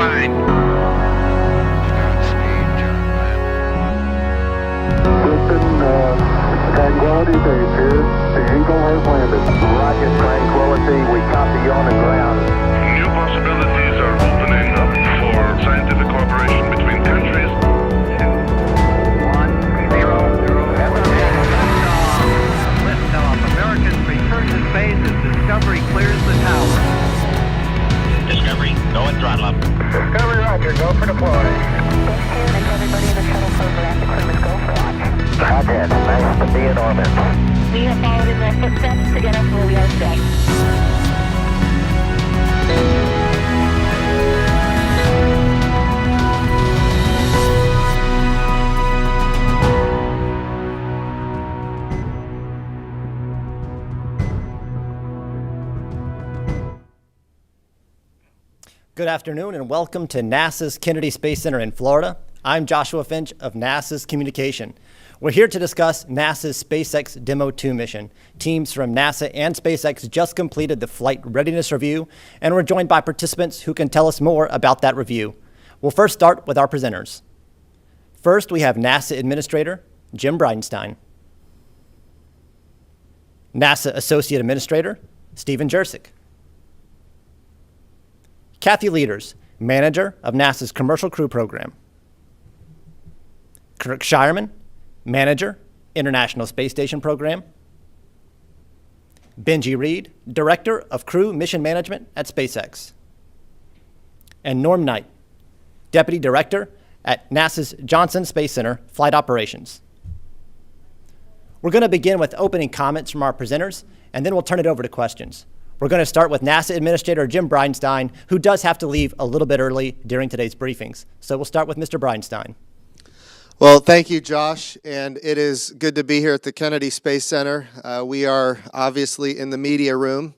fine. Tranquility Base here. The Eagle has landed. Roger, Tranquility. We copy you on the ground. New possibilities are opening up for scientific cooperation between countries. 2-1-0-0. Liftoff. American return to space as Discovery clears the tower. Discovery, go and throttle up. Discovery, Roger. Go for deploy. And everybody in the shuttle program, the crew is go for launch. Roger. Nice to be in orbit. We have followed in their footsteps to get us where we are today. Good afternoon and welcome to NASA's Kennedy Space Center in Florida. I'm Joshua Finch of NASA's Communication. We're here to discuss NASA's SpaceX Demo 2 mission. Teams from NASA and SpaceX just completed the flight readiness review, and we're joined by participants who can tell us more about that review. We'll first start with our presenters. First, we have NASA Administrator Jim Bridenstine, NASA Associate Administrator Stephen Jersick, Kathy Leaders, Manager of NASA's Commercial Crew Program, Kirk Shireman, Manager, International Space Station Program, Benji Reed, Director of Crew Mission Management at SpaceX, and Norm Knight, Deputy Director at NASA's Johnson Space Center Flight Operations. We're going to begin with opening comments from our presenters, and then we'll turn it over to questions. We're going to start with NASA Administrator Jim Bridenstine, who does have to leave a little bit early during today's briefings. So we'll start with Mr. Bridenstine. Well, thank you, Josh, and it is good to be here at the Kennedy Space Center. We are obviously in the media room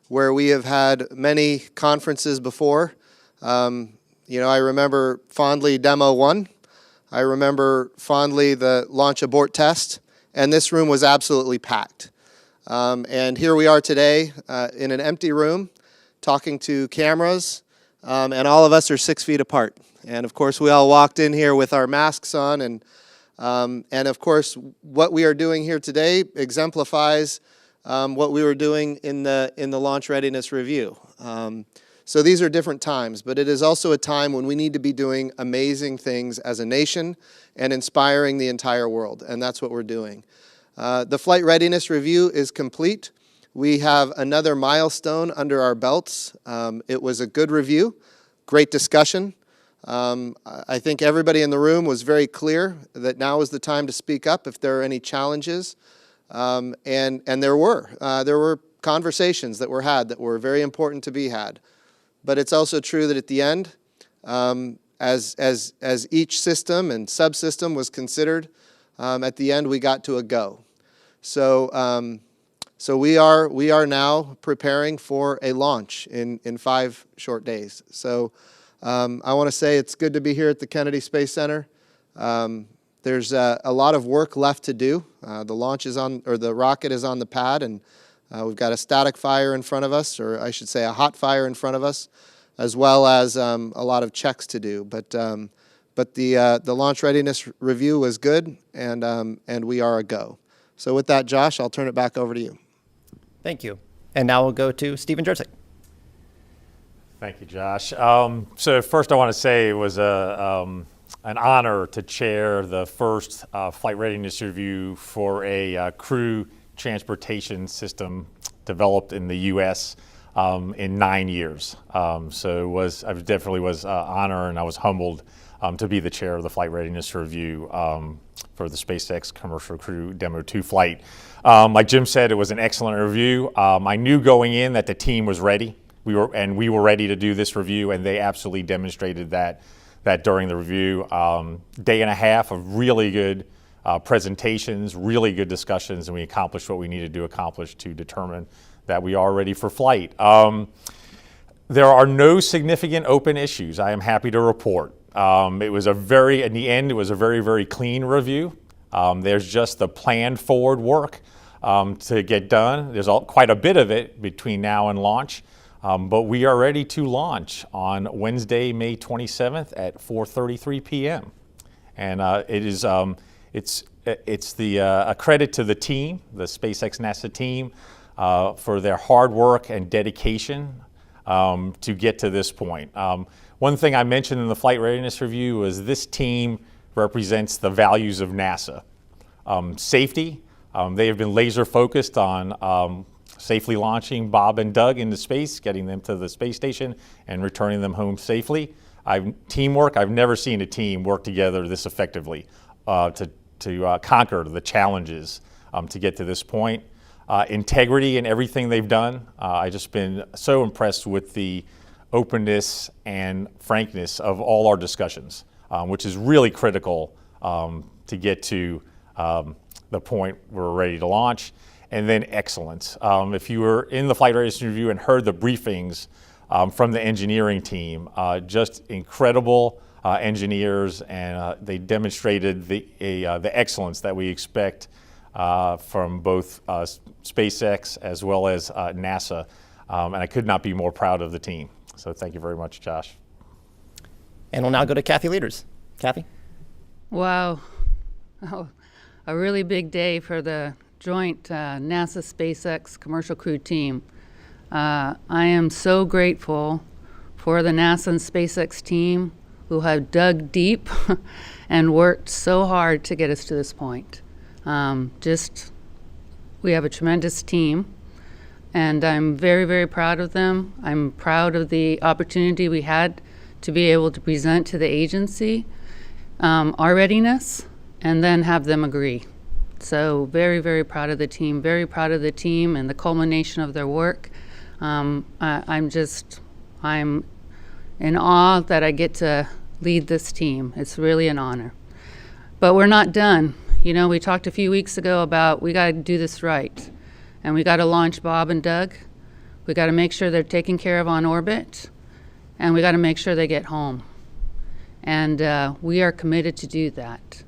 where we have had many conferences before. I remember fondly Demo 1. I remember fondly the launch abort test, and this room was absolutely packed. And here we are today in an empty room talking to cameras, and all of us are 6 feet apart. And of course, we all walked in here with our masks on, and of course, what we are doing here today exemplifies what we were doing in the launch readiness review. So these are different times, but it is also a time when we need to be doing amazing things as a nation and inspiring the entire world, and that's what we're doing. The flight readiness review is complete. We have another milestone under our belts. It was a good review, great discussion. I think everybody in the room was very clear that now is the time to speak up if there are any challenges. And there were conversations that were had that were very important to be had. But it's also true that at the end, as each system and subsystem was considered, at the end we got to a go. So we are now preparing for a launch in 5 short days. So I want to say it's good to be here at the Kennedy Space Center. There's a lot of work left to do. The rocket is on the pad, and we've got a static fire in front of us, or I should say a hot fire in front of us, as well as a lot of checks to do. But the launch readiness review was good, and we are a go. So with that, Josh, I'll turn it back over to you. Thank you. And now we'll go to Stephen Jersick. Thank you, Josh. So first I want to say it was an honor to chair the first flight readiness review for a crew transportation system developed in the U.S. In 9 years. So I definitely was honored, and I was humbled to be the chair of the flight readiness review for the SpaceX Commercial Crew Demo 2 flight. Like Jim said, it was an excellent review. I knew going in that the team was ready. We were ready to do this review, and they absolutely demonstrated that during the review. Day and a half of really good presentations, really good discussions, and we accomplished what we needed to accomplish to determine that we are ready for flight. There are no significant open issues, I am happy to report. In the end, it was a very, very clean review. There's just the planned forward work to get done. There's quite a bit of it between now and launch. But we are ready to launch on Wednesday, May 27th at 4:33 p.m. And it's a credit to the team, the SpaceX NASA team, for their hard work and dedication to get to this point. One thing I mentioned in the flight readiness review was this team represents the values of NASA. Safety, they have been laser focused on safely launching Bob and Doug into space, getting them to the space station and returning them home safely. Teamwork, I've never seen a team work together this effectively to conquer the challenges to get to this point. Integrity in everything they've done. I've just been so impressed with the openness and frankness of all our discussions, which is really critical to get to the point we're ready to launch. And then excellence. If you were in the flight readiness review and heard the briefings from the engineering team, just incredible engineers, and they demonstrated the excellence that we expect from both SpaceX as well as NASA. And I could not be more proud of the team. So thank you very much, Josh. And we'll now go to Kathy Leaders. Kathy? Wow. Oh, a really big day for the joint NASA SpaceX commercial crew team. I am so grateful for the NASA and SpaceX team who have dug deep and worked so hard to get us to this point. We have a tremendous team, and I'm very, very proud of them. I'm proud of the opportunity we had to be able to present to the agency our readiness and then have them agree. So very, very proud of the team, very proud of the team and the culmination of their work. I'm in awe that I get to lead this team. It's really an honor. But we're not done. You know, we talked a few weeks ago about we got to do this right. And we got to launch Bob and Doug. We got to make sure they're taken care of on orbit. And we got to make sure they get home. And we are committed to do that.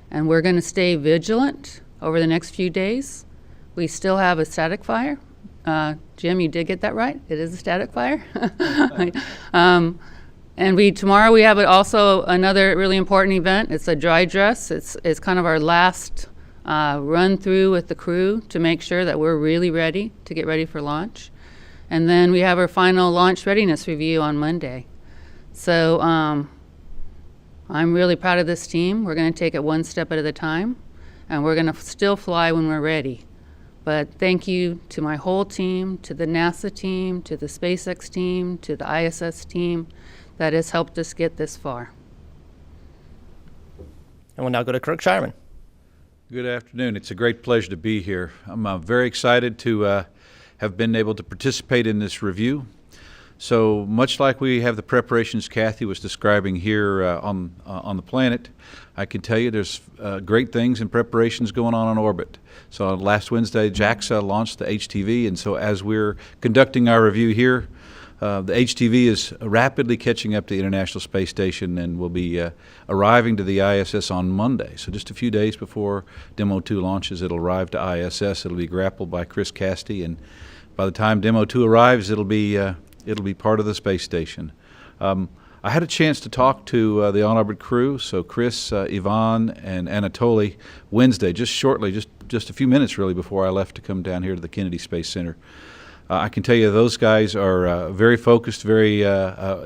And we're going to stay vigilant over the next few days. We still have a static fire. Jim, you did get that right. It is a static fire. And tomorrow we have also another really important event. It's a dry dress. It's kind of our last run through with the crew to make sure that we're really ready to get ready for launch. And then we have our final launch readiness review on Monday. So I'm really proud of this team. We're going to take it one step at a time, and we're going to still fly when we're ready. But thank you to my whole team, to the NASA team, to the SpaceX team, to the ISS team that has helped us get this far. And we'll now go to Kirk Shireman. Good afternoon. It's a great pleasure to be here. I'm very excited to have been able to participate in this review. So much like we have the preparations Kathy was describing here on the planet, I can tell you there's great things and preparations going on orbit. So last Wednesday, JAXA launched the HTV, and so as we're conducting our review here, the HTV is rapidly catching up to the International Space Station and will be arriving to the ISS on Monday. So just a few days before Demo 2 launches, it'll arrive to ISS. It'll be grappled by Chris Casti, and by the time Demo 2 arrives, it'll be part of the space station. I had a chance to talk to the on-orbit crew, so Chris, Yvonne, and Anatoly Wednesday, just a few minutes really before I left to come down here to the Kennedy Space Center. I can tell you those guys are very focused, very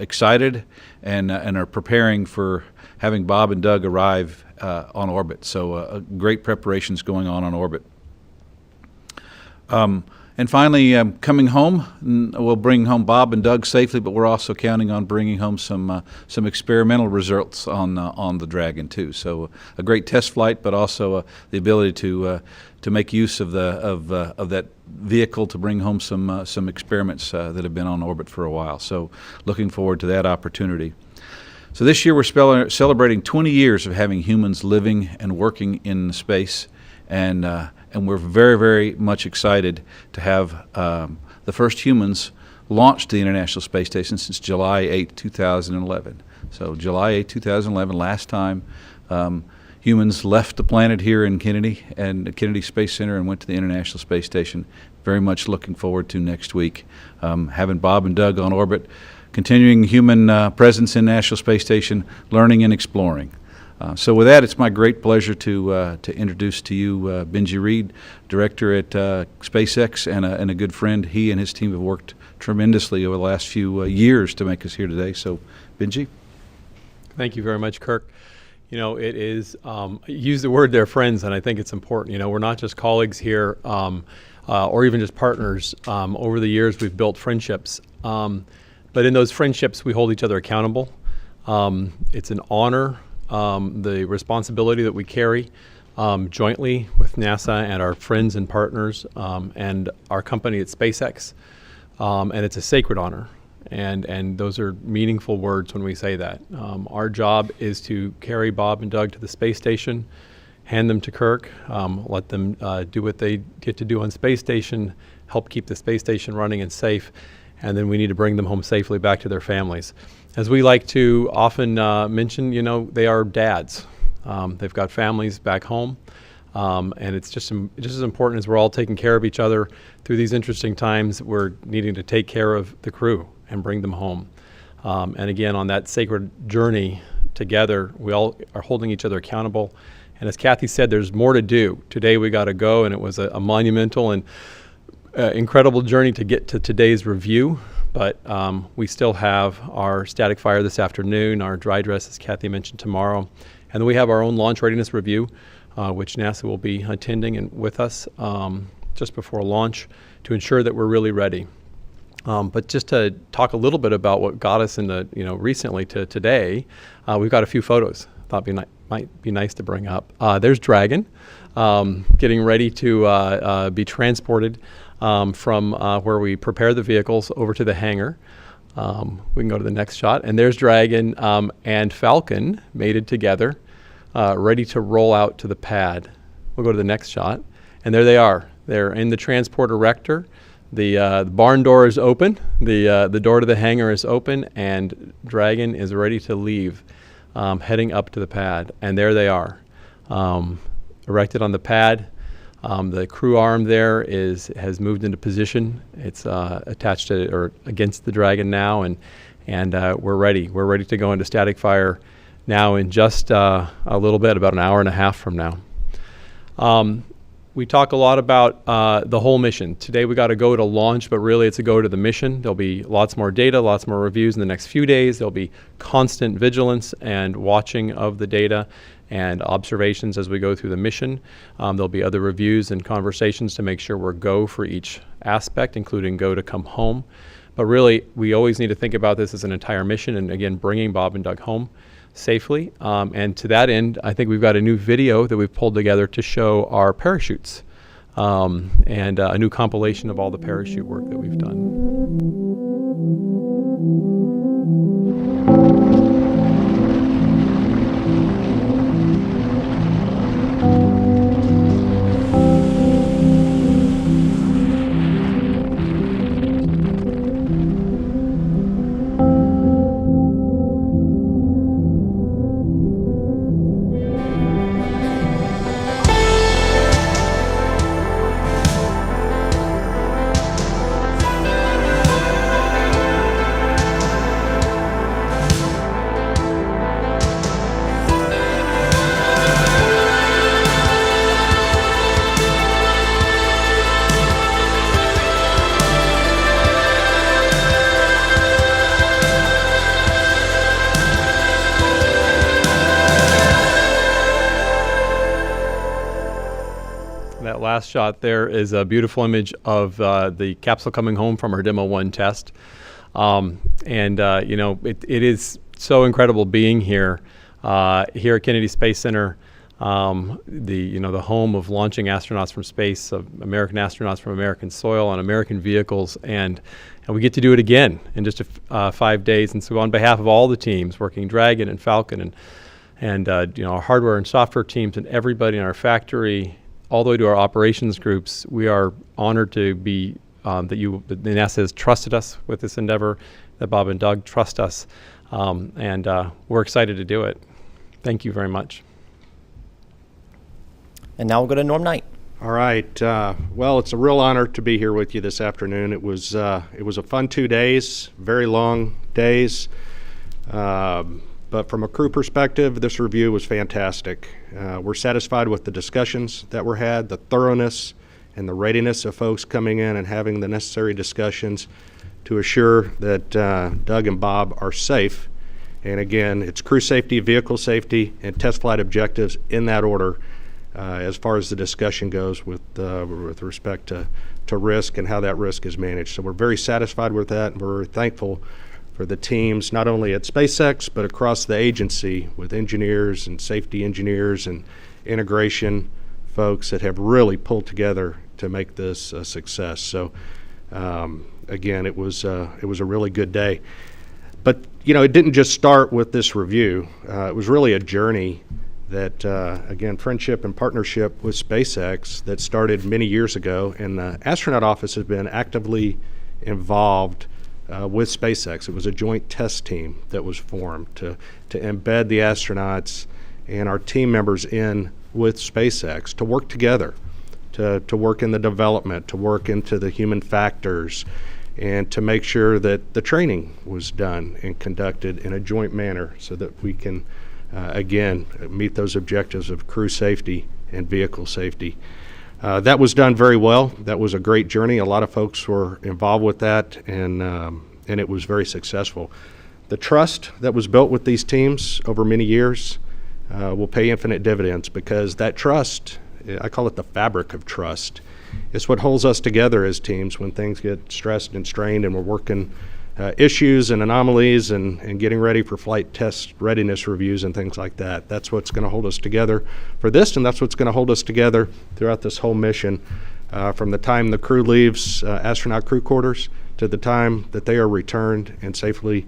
excited, and are preparing for having Bob and Doug arrive on orbit. So great preparations going on orbit. And finally, coming home, we'll bring home Bob and Doug safely, but we're also counting on bringing home some experimental results on the Dragon too. So a great test flight, but also the ability to make use of that vehicle to bring home some experiments that have been on orbit for a while. So looking forward to that opportunity. So this year we're celebrating 20 years of having humans living and working in space, and we're very, very much excited to have the first humans launched to the International Space Station since July 8, 2011. So July 8, 2011, last time humans left the planet here in Kennedy and the Kennedy Space Center and went to the International Space Station. very much looking forward to next week. Having Bob and Doug on orbit, continuing human presence in National Space Station, learning and exploring. So with that, it's my great pleasure to introduce to you Benji Reed, director at SpaceX and a good friend. He and his team have worked tremendously over the last few years to make us here today. So, Benji. Thank you very much, Kirk. You know, it is, use the word they're friends, and I think it's important. You know, we're not just colleagues here or even just partners. Over the years, we've built friendships. But in those friendships, we hold each other accountable. It's an honor, the responsibility that we carry jointly with NASA and our friends and partners and our company at SpaceX. And it's a sacred honor. And those are meaningful words when we say that. Our job is to carry Bob and Doug to the space station, hand them to Kirk, let them do what they get to do on space station, help keep the space station running and safe, and then we need to bring them home safely back to their families. As we like to often mention, you know, they are dads. They've got families back home, and it's just as important as we're all taking care of each other through these interesting times. We're needing to take care of the crew and bring them home. And again, on that sacred journey together, we all are holding each other accountable. And as Kathy said, there's more to do. Today we got to go, and it was a monumental and incredible journey to get to today's review. But we still have our static fire this afternoon, our dry dress, as Kathy mentioned, tomorrow. And then we have our own launch readiness review, which NASA will be attending and with us just before launch to ensure that we're really ready. But just to talk a little bit about what got us in the, recently to today, we've got a few photos. Thought might be nice to bring up. There's Dragon, getting ready to be transported from where we prepare the vehicles over to the hangar. We can go to the next shot, and there's Dragon and Falcon mated together, ready to roll out to the pad. We'll go to the next shot, and there they are. They're in the transport erector. The barn door is open. The door to the hangar is open, and Dragon is ready to leave, heading up to the pad. And there they are, erected on the pad. The crew arm there has moved into position. It's attached to or against the Dragon now, and we're ready. We're ready to go into static fire now in just a little bit, about an hour and a half from now. We talk a lot about the whole mission. Today we got to go to launch, but really it's a go to the mission. There'll be lots more data, lots more reviews in the next few days. There'll be constant vigilance and watching of the data and observations as we go through the mission. There'll be other reviews and conversations to make sure we're go for each aspect, including go to come home. But really, we always need to think about this as an entire mission, and again, bringing Bob and Doug home safely. And to that end, I think we've got a new video that we've pulled together to show our parachutes and a new compilation of all the parachute work that we've done. That last shot there is a beautiful image of the capsule coming home from our Demo 1 test. It is so incredible being here at Kennedy Space Center, the home of launching astronauts from space, of American astronauts from American soil on American vehicles, and we get to do it again in just 5 days. And so on behalf of all the teams working Dragon and Falcon and our hardware and software teams and everybody in our factory, all the way to our operations groups, we are honored to be that the NASA has trusted us with this endeavor, that Bob and Doug trust us, and we're excited to do it. Thank you very much. And now we'll go to Norm Knight. All right. Well, it's a real honor to be here with you this afternoon. It was a fun 2 days, very long days. But from a crew perspective, this review was fantastic. We're satisfied with the discussions that were had, the thoroughness and the readiness of folks coming in and having the necessary discussions to assure that Doug and Bob are safe. And again, it's crew safety, vehicle safety, and test flight objectives in that order as far as the discussion goes with respect to risk and how that risk is managed. So we're very satisfied with that, and we're thankful for the teams, not only at SpaceX, but across the agency with engineers and safety engineers and integration folks that have really pulled together to make this a success. So again, it was a really good day. But it didn't just start with this review. It was really a journey that, again, friendship and partnership with SpaceX that started many years ago, and the astronaut office has been actively involved with SpaceX. It was a joint test team that was formed to embed the astronauts and our team members in with SpaceX to work together, to work in the development, to work into the human factors, and to make sure that the training was done and conducted in a joint manner so that we can, again, meet those objectives of crew safety and vehicle safety. That was done very well. That was a great journey. A lot of folks were involved with that, and it was very successful. The trust that was built with these teams over many years will pay infinite dividends, because that trust, I call it the fabric of trust, is what holds us together as teams when things get stressed and strained and we're working issues and anomalies and getting ready for flight test readiness reviews and things like that. That's what's going to hold us together for this, and that's what's going to hold us together throughout this whole mission, from the time the crew leaves astronaut crew quarters to the time that they are returned and safely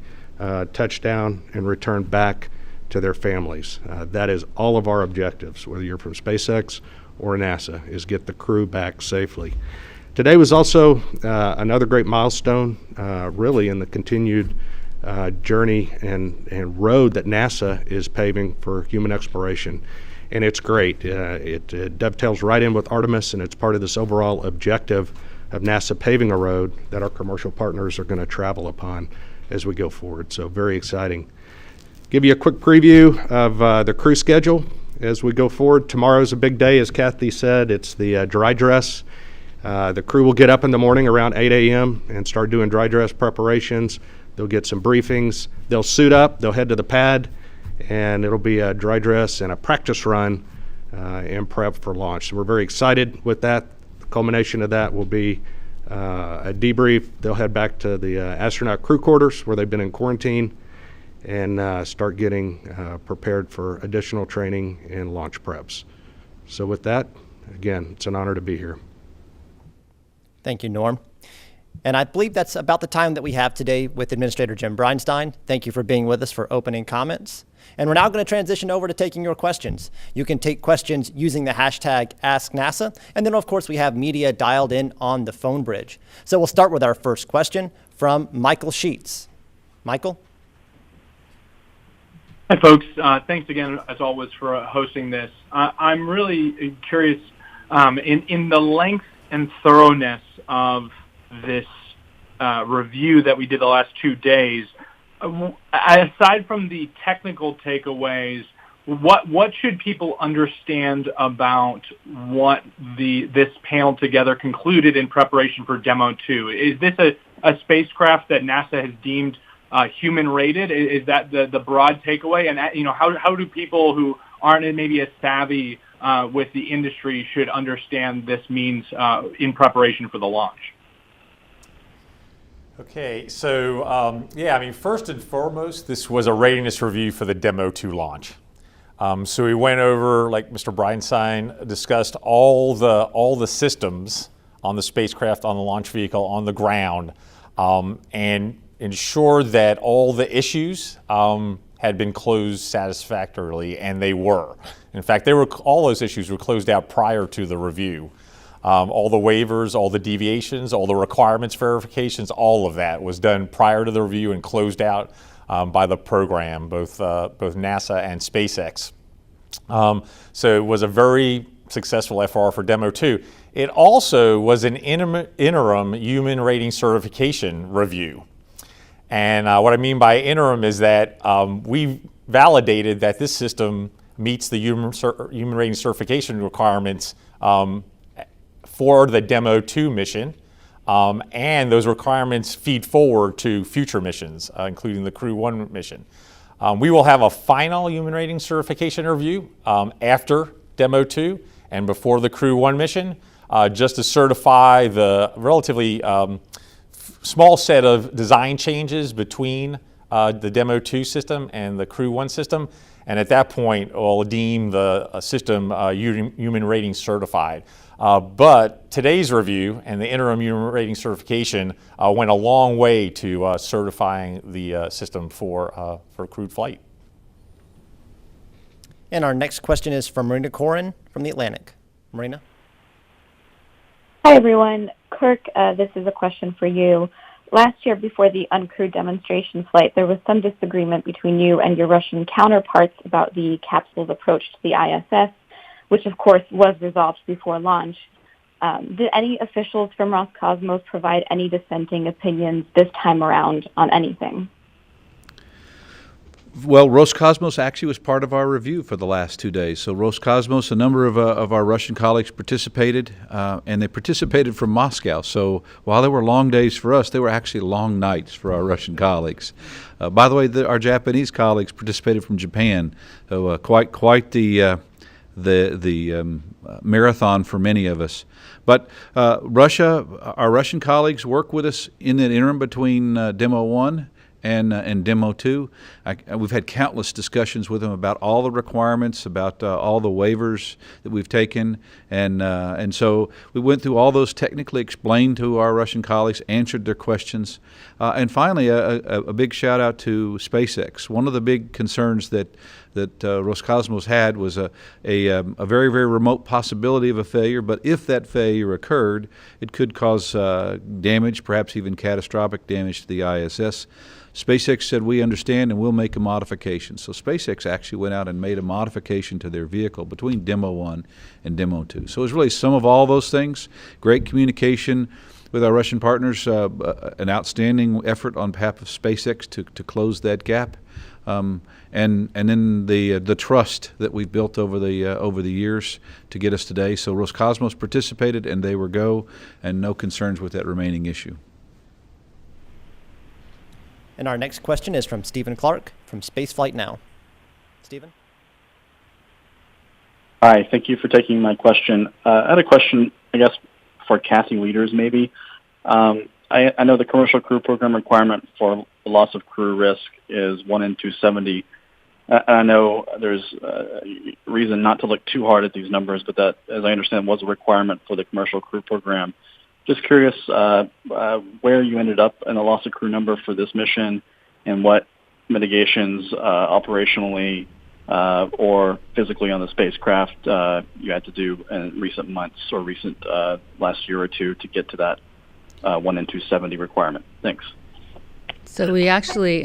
touched down and returned back to their families. That is all of our objectives, whether you're from SpaceX or NASA, is get the crew back safely. Today was also another great milestone, really, in the continued journey and road that NASA is paving for human exploration. And it's great. It dovetails right in with Artemis, and it's part of this overall objective of NASA paving a road that our commercial partners are going to travel upon as we go forward. So very exciting. Give you a quick preview of the crew schedule as we go forward. Tomorrow's a big day, as Kathy said. It's the dry dress. The crew will get up in the morning around 8 a.m. and start doing dry dress preparations. They'll get some briefings. They'll suit up. They'll head to the pad, and it'll be a dry dress and a practice run and prep for launch. So we're very excited with that. The culmination of that will be a debrief. They'll head back to the astronaut crew quarters where they've been in quarantine and start getting prepared for additional training and launch preps. So with that, again, it's an honor to be here. Thank you, Norm. And I believe that's about the time that we have today with Administrator Jim Breinstein. Thank you for being with us for opening comments. And we're now going to transition over to taking your questions. You can take questions using the hashtag AskNASA. And then, of course, we have media dialed in on the phone bridge. So we'll start with our first question from Michael Sheets. Michael? Hi, folks. Thanks again, as always, for hosting this. I'm really curious in the length and thoroughness of this review that we did the last 2 days. Aside from the technical takeaways, what should people understand about what this panel together concluded in preparation for Demo 2? Is this a spacecraft that NASA has deemed human-rated? Is that the broad takeaway? And how do people who aren't maybe as savvy with the industry should understand this means in preparation for the launch? Okay, so first and foremost, this was a readiness review for the Demo 2 launch. So we went over, like Mr. Breinstein discussed, all the systems on the spacecraft, on the launch vehicle, on the ground, and ensure that all the issues had been closed satisfactorily, and they were. In fact, all those issues were closed out prior to the review. All the waivers, all the deviations, all the requirements verifications, all of that was done prior to the review and closed out by the program, both NASA and SpaceX. So it was a very successful FR for Demo 2. It also was an interim human rating certification review. And what I mean by interim is that we validated that this system meets the human rating certification requirements for the Demo 2 mission. And those requirements feed forward to future missions, including the Crew 1 mission. We will have a final human rating certification review after Demo 2 and before the Crew 1 mission, just to certify the relatively small set of design changes between the Demo 2 system and the Crew 1 system. And at that point, we'll deem the system human rating certified. But today's review and the interim human rating certification went a long way to certifying the system for crewed flight. And our next question is from Marina Corin from the Atlantic. Marina? Hi, everyone. Kirk, this is a question for you. Last year, before the uncrewed demonstration flight, there was some disagreement between you and your Russian counterparts about the capsule's approach to the ISS, which, of course, was resolved before launch. Did any officials from Roscosmos provide any dissenting opinions this time around on anything? Well, Roscosmos actually was part of our review for the last 2 days. So Roscosmos, a number of our Russian colleagues participated, and they participated from Moscow. So while they were long days for us, they were actually long nights for our Russian colleagues. By the way, our Japanese colleagues participated from Japan. So quite the marathon for many of us. But our Russian colleagues work with us in that interim between Demo 1 and Demo 2. We've had countless discussions with them about all the requirements, about all the waivers that we've taken, and so we went through all those, technically explained to our Russian colleagues, answered their questions, and finally a big shout out to SpaceX. One of the big concerns that Roscosmos had was a very, very remote possibility of a failure, but if that failure occurred, it could cause damage, perhaps even catastrophic damage to the ISS. SpaceX said, we understand and we'll make a modification. So SpaceX actually went out and made a modification to their vehicle between Demo 1 and Demo 2. So it was really some of all those things, great communication with our Russian partners, an outstanding effort on behalf of SpaceX to close that gap. And then the trust that we've built over the years to get us today. So Roscosmos participated, and they were go, and no concerns with that remaining issue. And our next question is from Stephen Clark from Spaceflight Now. Stephen? Hi, thank you for taking my question. I had a question, I guess, for Kathy leaders maybe. I know the commercial crew program requirement for the loss of crew risk is 1 in 270. I know there's reason not to look too hard at these numbers, but that, as I understand, was a requirement for the commercial crew program. Just curious where you ended up in the loss of crew number for this mission and what mitigations operationally or physically on the spacecraft you had to do in recent months or recent last year or two to get to that 1 in 270 requirement. Thanks. So we actually,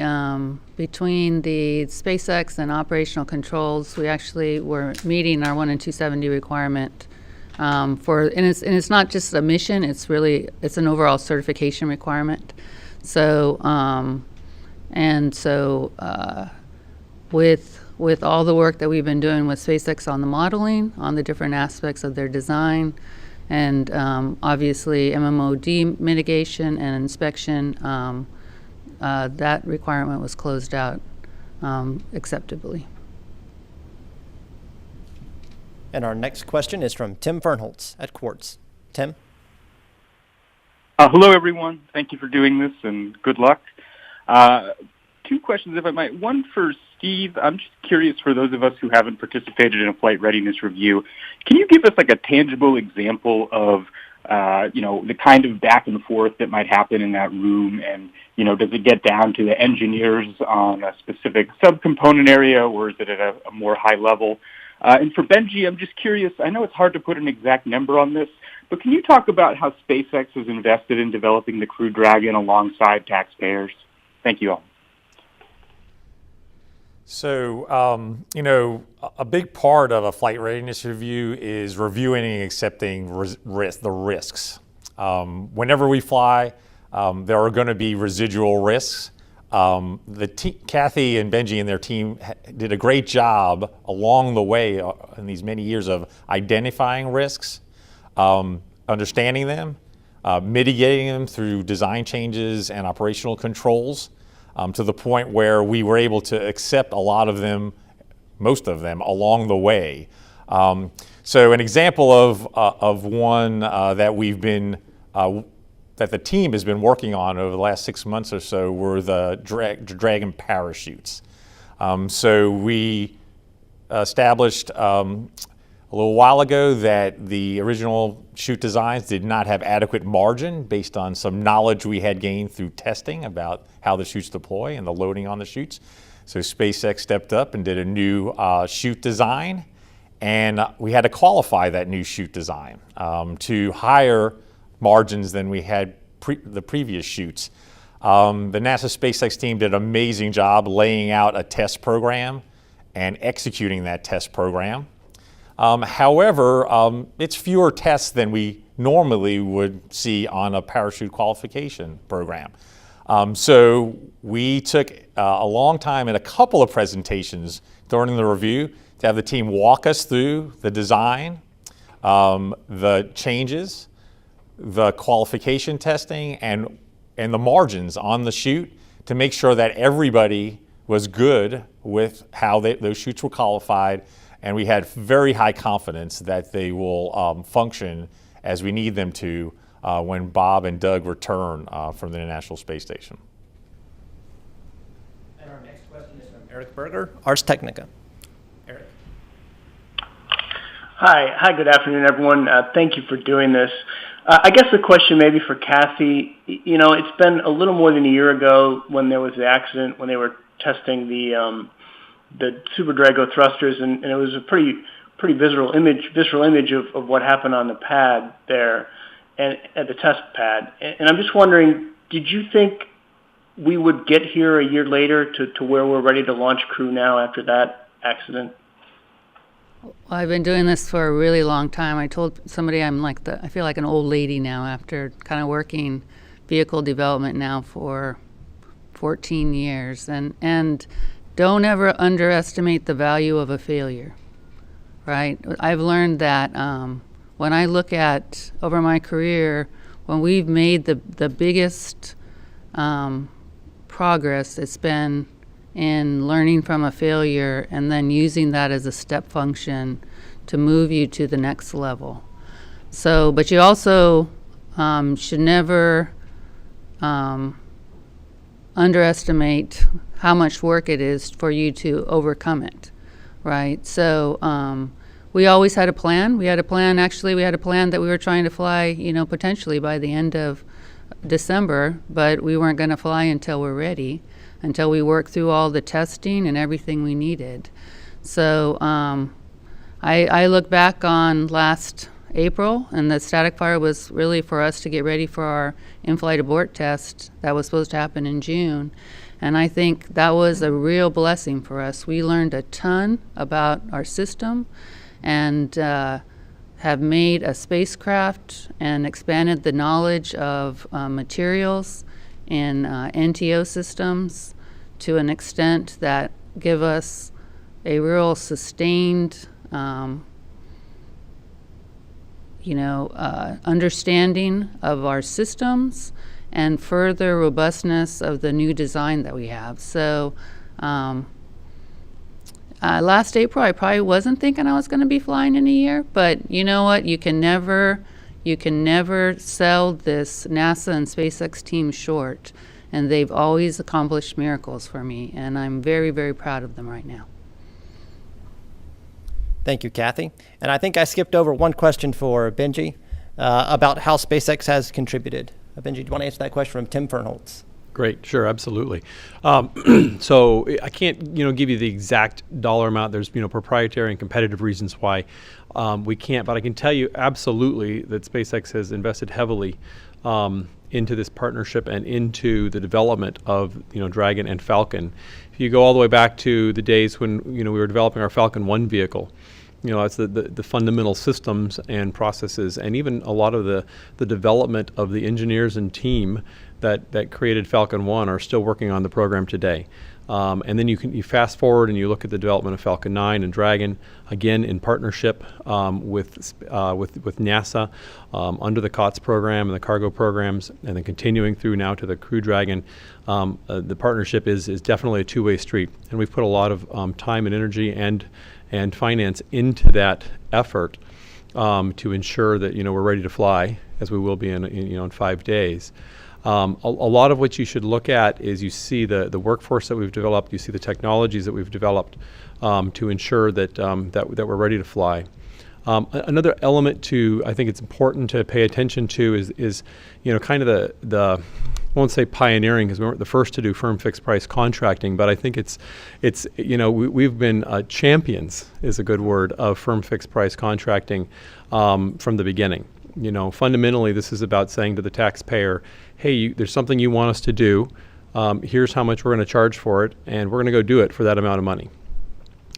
between the SpaceX and operational controls, we actually were meeting our 1 in 270 requirement. And it's not just a mission; it's an overall certification requirement. So, with all the work that we've been doing with SpaceX on the modeling, on the different aspects of their design, and obviously MMOD mitigation and inspection, that requirement was closed out acceptably. And our next question is from Tim Fernholz at Quartz. Tim? Hello, everyone. Thank you for doing this, and good luck. 2 questions, if I might. One for Steve. I'm just curious, for those of us who haven't participated in a flight readiness review, can you give us like a tangible example of the kind of back and forth that might happen in that room, and does it get down to the engineers on a specific subcomponent area, or is it at a more high level? And for Benji, I'm just curious, I know it's hard to put an exact number on this, but can you talk about how SpaceX has invested in developing the Crew Dragon alongside taxpayers? Thank you all. So, a big part of a flight readiness review is reviewing and accepting the risks. Whenever we fly, there are going to be residual risks. Kathy and Benji and their team did a great job along the way in these many years of identifying risks, understanding them, mitigating them through design changes and operational controls, to the point where we were able to accept a lot of them, most of them, along the way. So an example of one that we've been that the team has been working on over the last 6 months or so were the Dragon parachutes. So we established a little while ago that the original chute designs did not have adequate margin based on some knowledge we had gained through testing about how the chutes deploy and the loading on the chutes. So SpaceX stepped up and did a new chute design, and we had to qualify that new chute design to higher margins than we had the previous chutes. The NASA SpaceX team did an amazing job laying out a test program and executing that test program. However, it's fewer tests than we normally would see on a parachute qualification program. So we took a long time and a couple of presentations during the review to have the team walk us through the design, the changes, the qualification testing, and the margins on the chute to make sure that everybody was good with how those chutes were qualified, and we had very high confidence that they will function as we need them to when Bob and Doug return from the International Space Station. And our next question is from Eric Berger, Ars Technica. Eric. Hi, good afternoon, everyone. Thank you for doing this. I guess the question maybe for Kathy, it's been a little more than a year ago when there was the accident when they were testing the Super Drago thrusters, and it was a pretty visceral image of what happened on the pad there, and at the test pad. And I'm just wondering, did you think we would get here a year later to where we're ready to launch Crew now after that accident? Well, I've been doing this for a really long time. I told somebody I feel like an old lady now after kind of working vehicle development now for 14 years. And don't ever underestimate the value of a failure, right? I've learned that when I look at over my career, when we've made the biggest progress, it's been in learning from a failure and then using that as a step function to move you to the next level. So, but you also should never underestimate how much work it is for you to overcome it, right? So we always had a plan. We had a plan that we were trying to fly, potentially by the end of December, but we weren't going to fly until we're ready, until we worked through all the testing and everything we needed. So I look back on last April, and the static fire was really for us to get ready for our in-flight abort test that was supposed to happen in June. And I think that was a real blessing for us. We learned a ton about our system and have made a spacecraft and expanded the knowledge of materials in NTO systems to an extent that give us a real sustained understanding of our systems and further robustness of the new design that we have. So last April, I probably wasn't thinking I was going to be flying in a year, but you know what? You can never sell this NASA and SpaceX team short, and they've always accomplished miracles for me, and I'm very, very proud of them right now. Thank you, Kathy. And I think I skipped over one question for Benji about how SpaceX has contributed. Benji, do you want to answer that question from Tim Fernholz? Great, sure, absolutely. So I can't, give you the exact dollar amount. There's, proprietary and competitive reasons why we can't. But I can tell you absolutely that SpaceX has invested heavily into this partnership and into the development of Dragon and Falcon. If you go all the way back to the days when we were developing our Falcon 1 vehicle, that's the fundamental systems and processes, and even a lot of the development of the engineers and team that created Falcon 1 are still working on the program today. And then you fast forward and you look at the development of Falcon 9 and Dragon, again in partnership with NASA under the COTS program and the cargo programs, and then continuing through now to the Crew Dragon. The partnership is definitely a two-way street, and we've put a lot of time and energy and finance into that effort to ensure that we're ready to fly, as we will be in 5 days. A lot of what you should look at is you see the workforce that we've developed, you see the technologies that we've developed to ensure that we're ready to fly. Another element I think it's important to pay attention to is kind of the I won't say pioneering, because we weren't the first to do firm fixed price contracting, but I think we've been champions, is a good word, of firm fixed price contracting from the beginning. Fundamentally, this is about saying to the taxpayer, hey, there's something you want us to do. Here's how much we're going to charge for it, and we're going to go do it for that amount of money.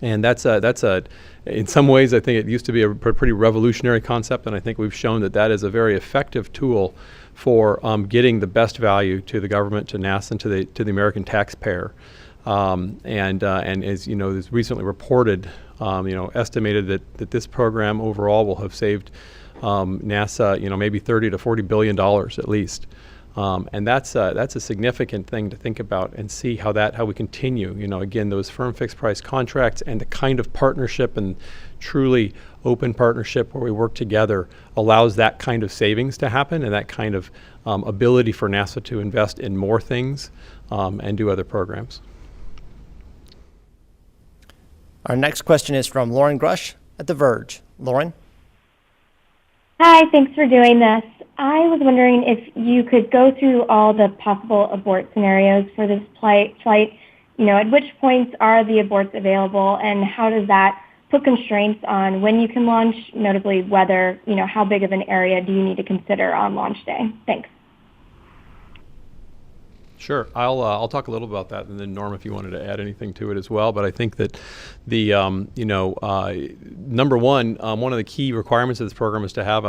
And that's in some ways, I think it used to be a pretty revolutionary concept, and I think we've shown that is a very effective tool for getting the best value to the government, to NASA, and to the American taxpayer. And as is recently reported, estimated that this program overall will have saved NASA, maybe $30 to $40 billion at least. And that's a significant thing to think about and see how we continue. Again, those firm fixed price contracts and the kind of partnership and truly open partnership where we work together allows that kind of savings to happen, and that kind of ability for NASA to invest in more things and do other programs. Our next question is from Lauren Grush at The Verge. Lauren? Hi, thanks for doing this. I was wondering if you could go through all the possible abort scenarios for this flight. At which points are the aborts available, and how does that put constraints on when you can launch, notably whether, how big of an area do you need to consider on launch day? Thanks. Sure. I'll talk a little about that, and then Norm, if you wanted to add anything to it as well. But I think that the number one of the key requirements of this program is to have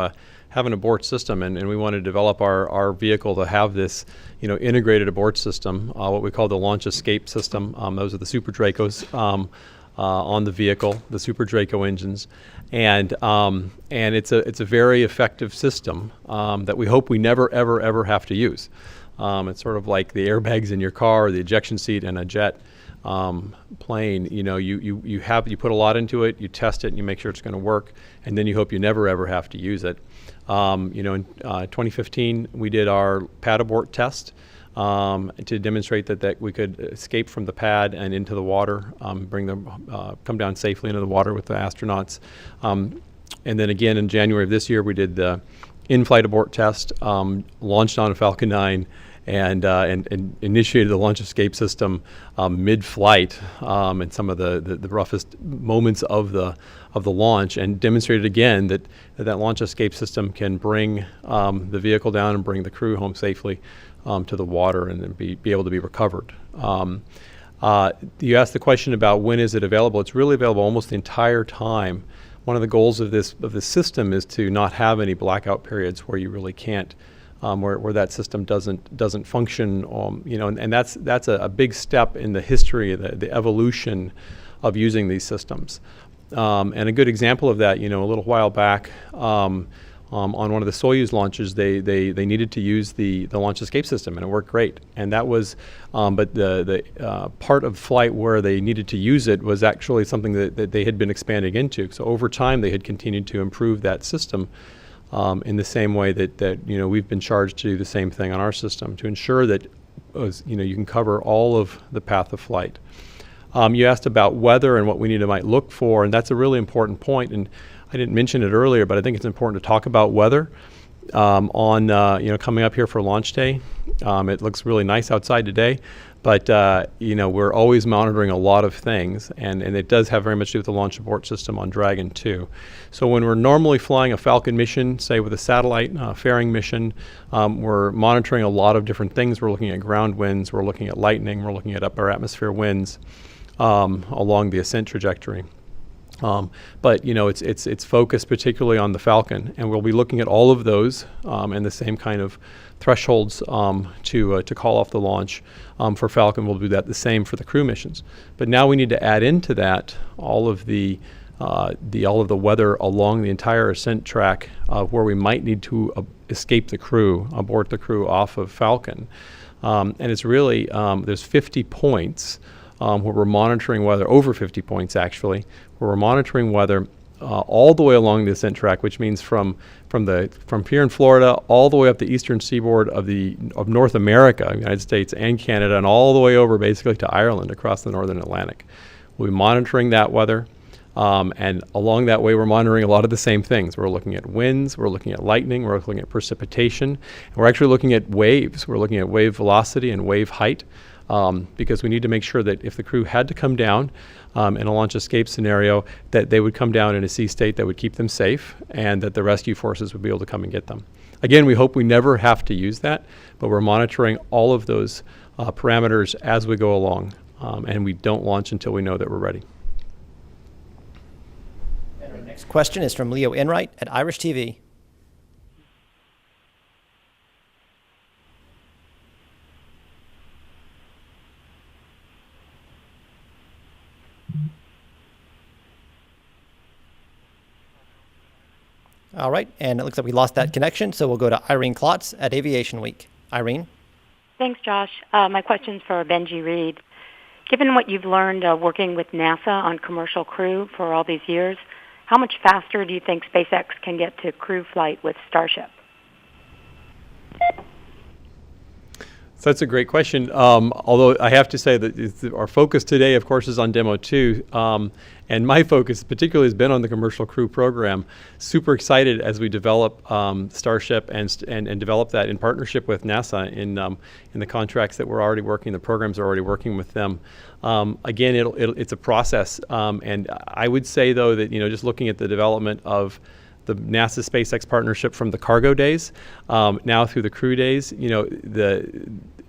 an abort system, and we want to develop our vehicle to have this integrated abort system, what we call the launch escape system. Those are the Super Dracos on the vehicle, the Super Draco engines, and it's a very effective system that we hope we never ever have to use. It's sort of like the airbags in your car, or the ejection seat in a jet plane. You put a lot into it, you test it, and you make sure it's going to work, and then you hope you never ever have to use it. In 2015, we did our pad abort test to demonstrate that we could escape from the pad and into the water, come down safely into the water with the astronauts. And then again in January of this year, we did the in-flight abort test, launched on a Falcon 9, and initiated the launch escape system mid-flight in some of the roughest moments of the launch, and demonstrated again that launch escape system can bring the vehicle down and bring the crew home safely to the water and then be able to be recovered. You asked the question about when is it available. It's really available almost the entire time. One of the goals of this system is to not have any blackout periods where you really can't, where that system doesn't function. And that's a big step in the history, the evolution of using these systems. And a good example of that, a little while back, on one of the Soyuz launches, they needed to use the launch escape system, and it worked great. And that was, but the part of flight where they needed to use it was actually something that they had been expanding into. So over time, they had continued to improve that system in the same way that we've been charged to do the same thing on our system to ensure that you can cover all of the path of flight. You asked about weather and what we might look for, and that's a really important point. And I didn't mention it earlier, but I think it's important to talk about weather. on coming up here for launch day. It looks really nice outside today, but we're always monitoring a lot of things, and it does have very much to do with the launch support system on Dragon 2. So when we're normally flying a Falcon mission, say with a satellite fairing mission, we're monitoring a lot of different things. We're looking at ground winds, we're looking at lightning, we're looking at upper atmosphere winds along the ascent trajectory. But it's focused particularly on the Falcon, and we'll be looking at all of those and the same kind of thresholds to call off the launch. For Falcon, we'll do that the same for the crew missions. But now we need to add into that all of the weather along the entire ascent track where we might need to escape the crew, abort the crew off of Falcon. And it's really there's 50 points. Where we're monitoring weather, over 50 points actually, where we're monitoring weather all the way along the ascent track, which means from here in Florida all the way up the eastern seaboard of North America, United States and Canada, and all the way over basically to Ireland across the northern Atlantic. We'll be monitoring that weather, and along that way we're monitoring a lot of the same things. We're looking at winds, we're looking at lightning, we're looking at precipitation, and we're actually looking at waves. We're looking at wave velocity and wave height. Because we need to make sure that if the crew had to come down in a launch escape scenario, that they would come down in a sea state that would keep them safe, and that the rescue forces would be able to come and get them. Again, we hope we never have to use that, but we're monitoring all of those parameters as we go along, and we don't launch until we know that we're ready. And our next question is from Leo Enright at Irish TV. All right, and it looks like we lost that connection, so we'll go to Irene Klotz at Aviation Week. Irene? Thanks, Josh. My question's for Benji Reed. Given what you've learned working with NASA on commercial crew for all these years, how much faster do you think SpaceX can get to crew flight with Starship? So that's a great question. Although I have to say that our focus today, of course, is on Demo 2. And my focus particularly has been on the commercial crew program. Super excited as we develop Starship and develop that in partnership with NASA in the contracts that we're already working, the programs are already working with them. Again, it's a process. And I would say, though, that just looking at the development of the NASA SpaceX partnership from the cargo days, now through the crew days,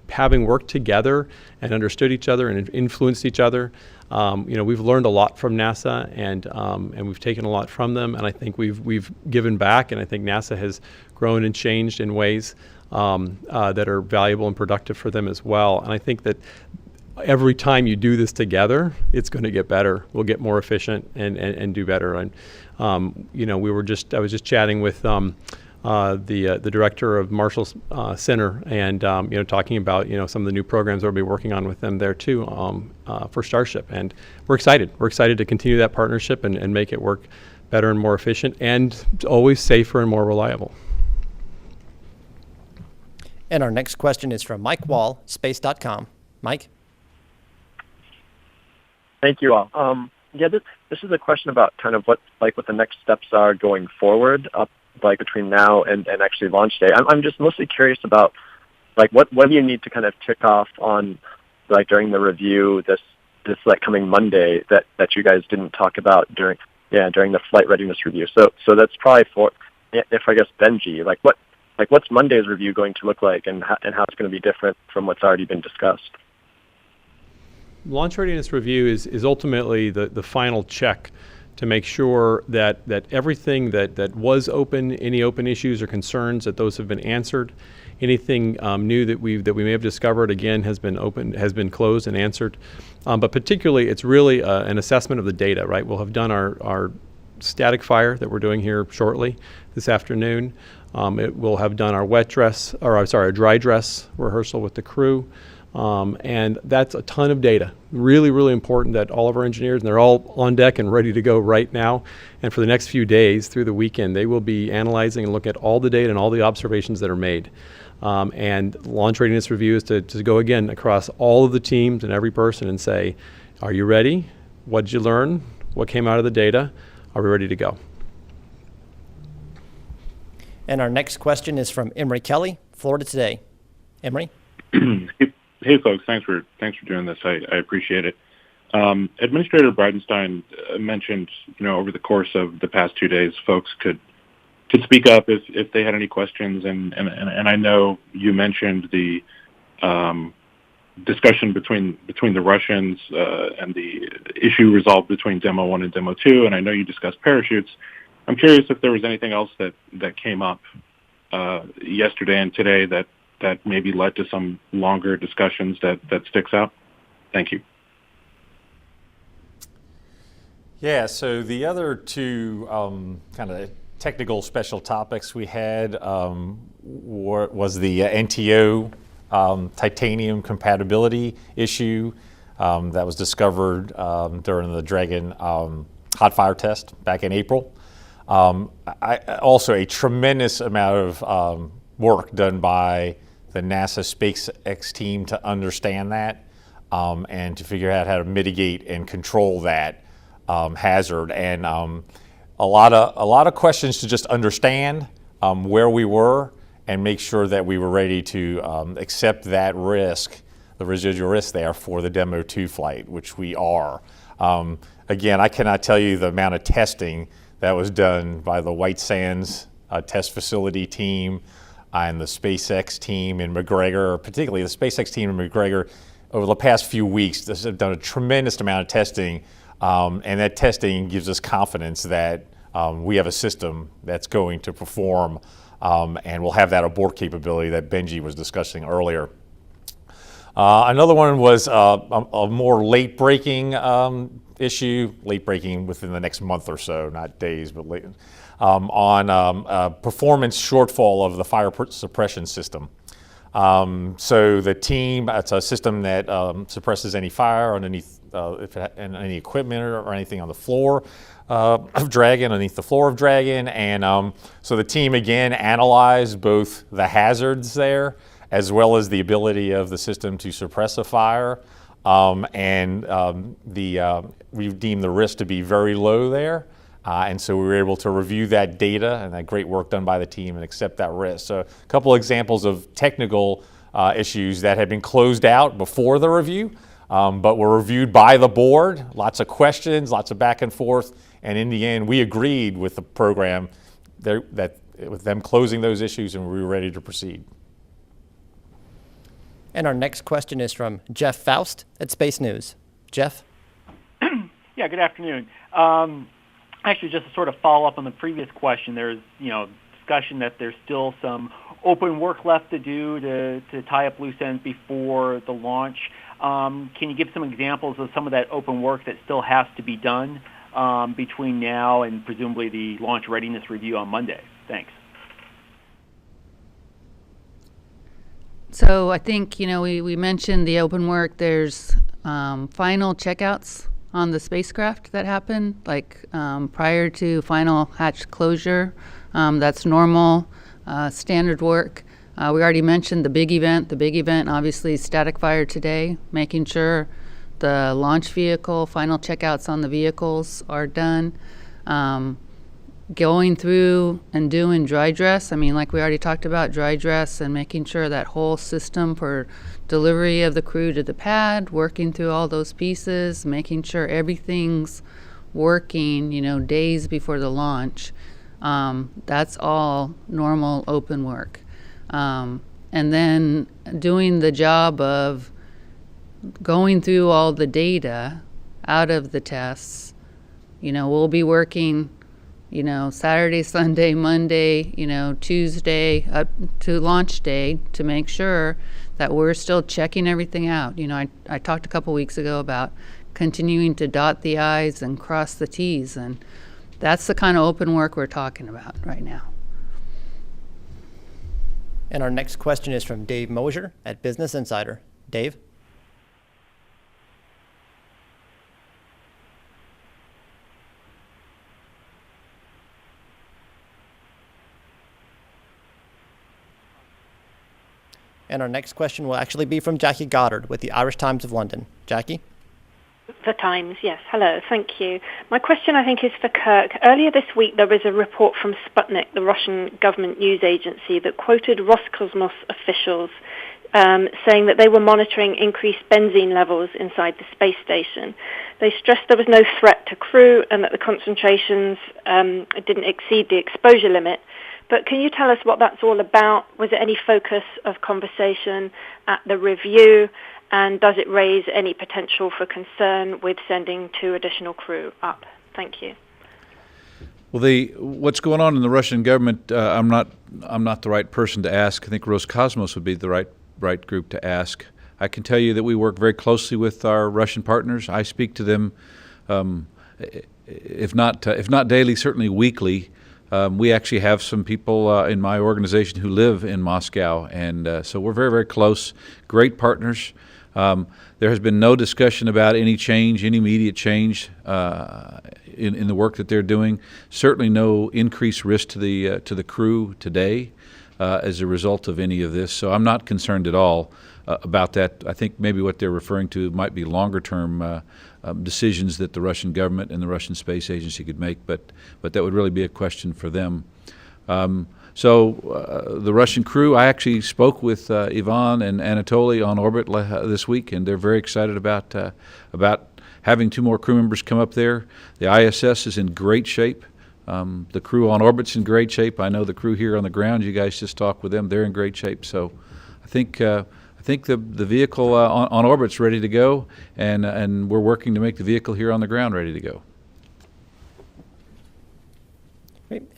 having worked together and understood each other and influenced each other, we've learned a lot from NASA, and we've taken a lot from them, and I think we've given back, and I think NASA has grown and changed in ways that are valuable and productive for them as well. And I think that every time you do this together, it's going to get better. We'll get more efficient and do better. And I was just chatting with the director of Marshall's Center, and talking about some of the new programs we'll be working on with them there too for Starship. And we're excited. We're excited to continue that partnership and make it work better and more efficient, and always safer and more reliable. And our next question is from Mike Wall, space.com. Mike? Thank you all. This is a question about kind of what the next steps are going forward, between now and actually launch day. I'm just mostly curious about what do you need to kind of tick off on during the review this coming Monday that you guys didn't talk about during the flight readiness review. So that's probably for I guess Benji, what's Monday's review going to look like, and how it's going to be different from what's already been discussed? Launch readiness review is ultimately the final check to make sure that everything that was open, any open issues or concerns, that those have been answered. Anything new that we may have discovered, again, has been closed and answered. But particularly, it's really an assessment of the data, right? We'll have done our static fire that we're doing here shortly this afternoon. We'll have done our our dry dress rehearsal with the crew. And that's a ton of data. Really, really important that all of our engineers, and they're all on deck and ready to go right now. And for the next few days through the weekend, they will be analyzing and looking at all the data and all the observations that are made. And launch readiness review is to go again across all of the teams and every person and say, are you ready? What did you learn? What came out of the data? Are we ready to go? And our next question is from Emery Kelly, Florida Today. Emery? Hey, folks. Thanks for doing this. I appreciate it. Administrator Bridenstine mentioned, over the course of the past 2 days, folks could speak up if they had any questions, and I know you mentioned the discussion between the Russians and the issue resolved between Demo 1 and Demo 2, and I know you discussed parachutes. I'm curious if there was anything else that came up yesterday and today that maybe led to some longer discussions that sticks out. Thank you. Yeah, so the other two kind of technical special topics we had was the NTO titanium compatibility issue that was discovered during the Dragon hot fire test back in April. Also a tremendous amount of work done by the NASA SpaceX team to understand that and to figure out how to mitigate and control that hazard, and a lot of questions to just understand where we were and make sure that we were ready to accept that risk, the residual risk there for the Demo 2 flight, which we are. Again, I cannot tell you the amount of testing that was done by the White Sands test facility team and the SpaceX team in McGregor, particularly the SpaceX team in McGregor. Over the past few weeks, they've done a tremendous amount of testing, and that testing gives us confidence that we have a system that's going to perform, and we'll have that abort capability that Benji was discussing earlier. Another one was a more late-breaking issue, late-breaking within the next month or so, not days, but late, on performance shortfall of the fire suppression system. So the team, it's a system that suppresses any fire underneath and any equipment or anything on the floor of Dragon, underneath the floor of Dragon. And so the team again analyzed both the hazards there as well as the ability of the system to suppress a fire. We deemed the risk to be very low there. And so we were able to review that data and that great work done by the team and accept that risk. So a couple examples of technical issues that had been closed out before the review, but were reviewed by the board. Lots of questions, lots of back and forth. And in the end, we agreed with the program with them closing those issues, and we were ready to proceed. And our next question is from Jeff Faust at Space News. Jeff? Yeah, good afternoon. Actually, just to sort of follow up on the previous question, there's discussion that there's still some open work left to do to tie up loose ends before the launch. Can you give some examples of some of that open work that still has to be done between now and presumably the launch readiness review on Monday? Thanks. So I think, we mentioned the open work. There's final checkouts on the spacecraft that happen, like prior to final hatch closure. That's normal, standard work. We already mentioned the big event. The big event, obviously, static fire today, making sure the launch vehicle, final checkouts on the vehicles are done. Going through and doing dry dress. I mean, like we already talked about, dry dress and making sure that whole system for delivery of the crew to the pad, working through all those pieces, making sure everything's working, days before the launch. That's all normal open work. And then doing the job of going through all the data out of the tests. We'll be working Saturday, Sunday, Monday, Tuesday up to launch day to make sure that we're still checking everything out. I talked a couple weeks ago about continuing to dot the I's and cross the T's, and that's the kind of open work we're talking about right now. And our next question is from Dave Mosier at Business Insider. Dave? And our next question will actually be from Jackie Goddard with the Irish Times of London. Jackie? The Times, yes. Hello, thank you. My question, I think, is for Kirk. Earlier this week, there was a report from Sputnik, the Russian government news agency, that quoted Roscosmos officials saying that they were monitoring increased benzene levels inside the space station. They stressed there was no threat to crew and that the concentrations didn't exceed the exposure limit. But can you tell us what that's all about? Was there any focus of conversation at the review? And does it raise any potential for concern with sending 2 additional crew up? Thank you. Well, what's going on in the Russian government, I'm not the right person to ask. I think Roscosmos would be the right group to ask. I can tell you that we work very closely with our Russian partners. I speak to them, if not daily, certainly weekly. We actually have some people in my organization who live in Moscow, and so we're very, very close. Great partners. There has been no discussion about any immediate change in the work that they're doing. Certainly no increased risk to the crew today as a result of any of this. So I'm not concerned at all about that. I think maybe what they're referring to might be longer-term decisions that the Russian government and the Russian Space Agency could make, but that would really be a question for them. So the Russian crew, I actually spoke with Ivan and Anatoly on orbit this week, and they're very excited about having 2 more crew members come up there. The ISS is in great shape. The crew on orbit's in great shape. I know the crew here on the ground, you guys just talked with them, they're in great shape. So I think the vehicle on orbit's ready to go, and we're working to make the vehicle here on the ground ready to go.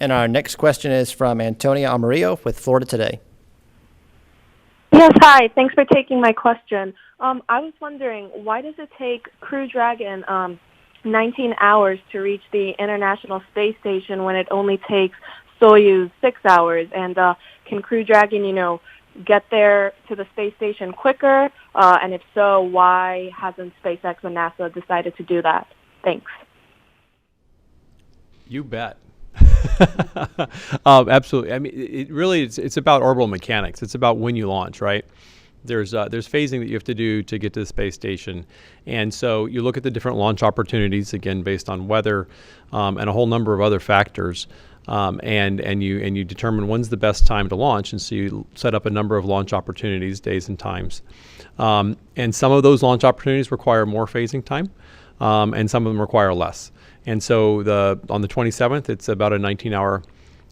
And our next question is from Antonia Amarillo with Florida Today. Yes, hi. Thanks for taking my question. I was wondering, why does it take Crew Dragon 19 hours to reach the International Space Station when it only takes Soyuz 6 hours? And can Crew Dragon, get there to the space station quicker? And if so, why hasn't SpaceX and NASA decided to do that? Thanks. You bet. Absolutely. I mean, it's about orbital mechanics. It's about when you launch, right? There's phasing that you have to do to get to the space station, and so you look at the different launch opportunities, again based on weather and a whole number of other factors, and you determine when's the best time to launch, and so you set up a number of launch opportunities, days and times, and some of those launch opportunities require more phasing time, and some of them require less. And so on the 27th, it's about a 19-hour